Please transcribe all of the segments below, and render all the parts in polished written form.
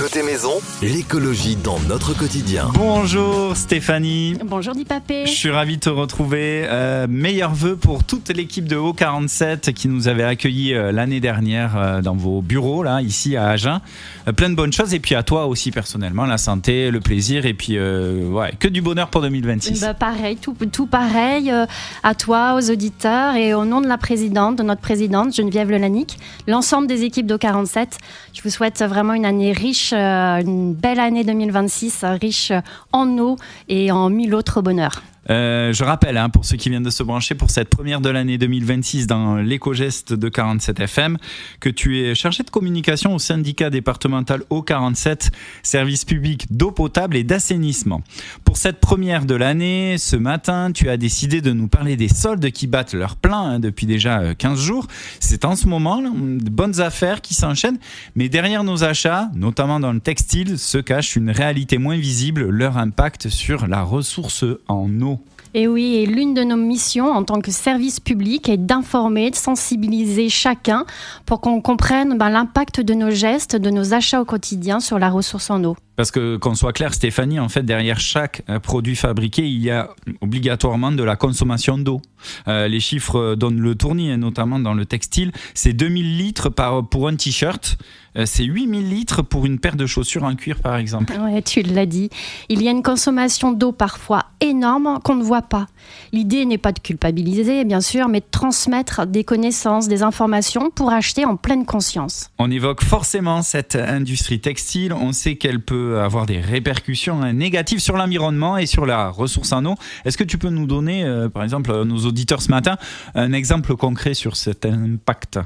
Côté maison, l'écologie dans notre quotidien. Bonjour Stéphanie. Bonjour Dipapé. Je suis ravi de te retrouver. Meilleurs vœux pour toute l'équipe de Haut47 qui nous avait accueillis l'année dernière dans vos bureaux, là, ici à Agen. Plein de bonnes choses et puis à toi aussi personnellement, la santé, le plaisir et puis que du bonheur pour 2026. Pareil, tout pareil à toi, aux auditeurs et au nom de notre présidente Geneviève Lelanic, l'ensemble des équipes d'Haut47. Je vous souhaite vraiment une année riche, une belle année 2026, riche en eau et en mille autres bonheurs. Je rappelle, pour ceux qui viennent de se brancher pour cette première de l'année 2026 dans l'éco-geste de 47 FM, que tu es chargé de communication au syndicat départemental Haut47, service public d'eau potable et d'assainissement. Pour cette première de l'année, ce matin, tu as décidé de nous parler des soldes qui battent leur plein depuis déjà 15 jours. C'est en ce moment de bonnes affaires qui s'enchaînent, mais derrière nos achats, notamment dans le textile, se cache une réalité moins visible, leur impact sur la ressource en eau. Et oui, et l'une de nos missions en tant que service public est d'informer, de sensibiliser chacun pour qu'on comprenne l'impact de nos gestes, de nos achats au quotidien sur la ressource en eau. Parce que, qu'on soit clair, Stéphanie, en fait, derrière chaque produit fabriqué, il y a obligatoirement de la consommation d'eau. Les chiffres donnent le tournis, notamment dans le textile. C'est 2000 litres pour un t-shirt. C'est 8000 litres pour une paire de chaussures en cuir, par exemple. Oui, tu l'as dit. Il y a une consommation d'eau parfois énorme qu'on ne voit pas. L'idée n'est pas de culpabiliser, bien sûr, mais de transmettre des connaissances, des informations pour acheter en pleine conscience. On évoque forcément cette industrie textile. On sait qu'elle peut avoir des répercussions négatives sur l'environnement et sur la ressource en eau. Est-ce que tu peux nous donner, par exemple, à nos auditeurs ce matin, un exemple concret sur cet impact ?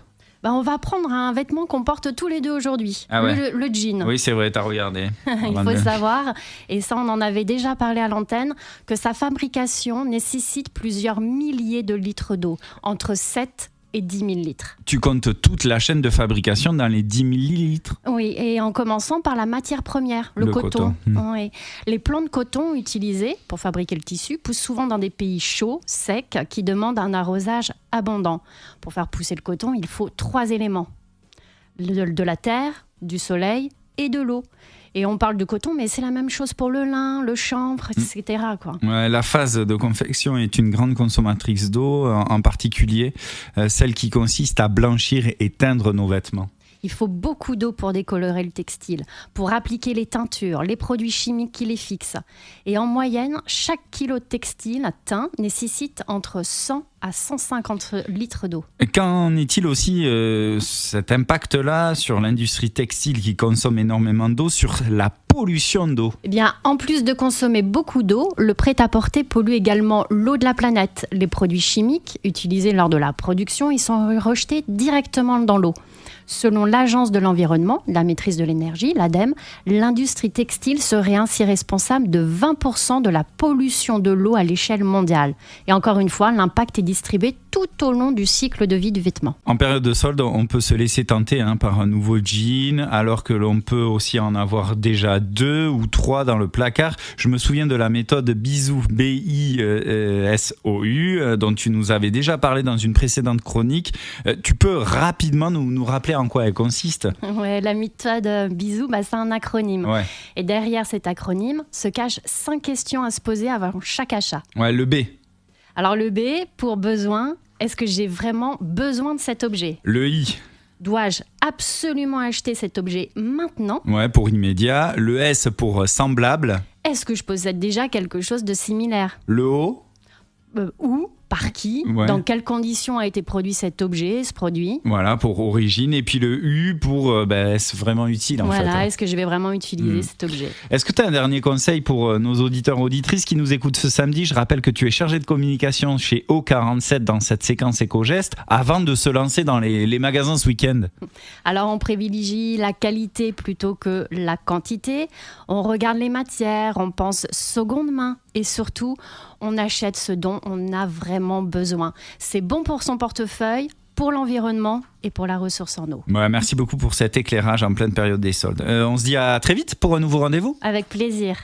On va prendre un vêtement qu'on porte tous les deux aujourd'hui, le jean. Oui, c'est vrai, t'as regardé. Il faut savoir, et ça on en avait déjà parlé à l'antenne, que sa fabrication nécessite plusieurs milliers de litres d'eau, entre 7 et 10 000 litres. Tu comptes toute la chaîne de fabrication dans les 10 000 litres ? Oui, et en commençant par la matière première, le coton. Oui. Les plants de coton utilisés pour fabriquer le tissu poussent souvent dans des pays chauds, secs, qui demandent un arrosage abondant. Pour faire pousser le coton, il faut 3 éléments. De la terre, du soleil et de l'eau. Et on parle de coton, mais c'est la même chose pour le lin, le chanvre, etc. Ouais, la phase de confection est une grande consommatrice d'eau, en particulier celle qui consiste à blanchir et teindre nos vêtements. Il faut beaucoup d'eau pour décolorer le textile, pour appliquer les teintures, les produits chimiques qui les fixent. Et en moyenne, chaque kilo de textile teint nécessite entre 100 à 150 litres d'eau. Qu'en est-il aussi cet impact-là sur l'industrie textile qui consomme énormément d'eau, sur la pollution d'eau ? Eh bien, en plus de consommer beaucoup d'eau, le prêt-à-porter pollue également l'eau de la planète. Les produits chimiques utilisés lors de la production, ils sont rejetés directement dans l'eau. Selon l'Agence de l'environnement, la maîtrise de l'énergie, l'ADEME, l'industrie textile serait ainsi responsable de 20% de la pollution de l'eau à l'échelle mondiale. Et encore une fois, l'impact est distribué tout au long du cycle de vie du vêtement. En période de solde, on peut se laisser tenter par un nouveau jean, alors que l'on peut aussi en avoir déjà 2 ou 3 dans le placard. Je me souviens de la méthode Bisou, B-I-S-O-U, dont tu nous avais déjà parlé dans une précédente chronique. Tu peux rapidement nous rappeler en quoi elle consiste ? Ouais, la méthode Bisou, c'est un acronyme. Ouais. Et derrière cet acronyme se cachent 5 questions à se poser avant chaque achat. Ouais, le B. Alors le B, pour besoin, est-ce que j'ai vraiment besoin de cet objet ? Le I. Dois-je absolument acheter cet objet maintenant ? Ouais, pour immédiat. Le S pour semblable. Est-ce que je possède déjà quelque chose de similaire ? Le O. Où ? Par qui ? Ouais. Dans quelles conditions a été produit cet objet, ce produit ? Voilà, pour origine. Et puis le U pour est-ce vraiment utile en fait ? Voilà, est-ce que je vais vraiment utiliser cet objet ? Est-ce que tu as un dernier conseil pour nos auditeurs auditrices qui nous écoutent ce samedi ? Je rappelle que tu es chargé de communication chez Haut47 dans cette séquence éco-geste avant de se lancer dans les magasins ce week-end. Alors on privilégie la qualité plutôt que la quantité. On regarde les matières, on pense seconde main et surtout on achète ce dont on a vraiment besoin. C'est bon pour son portefeuille, pour l'environnement et pour la ressource en eau. Ouais, merci beaucoup pour cet éclairage en pleine période des soldes. On se dit à très vite pour un nouveau rendez-vous. Avec plaisir.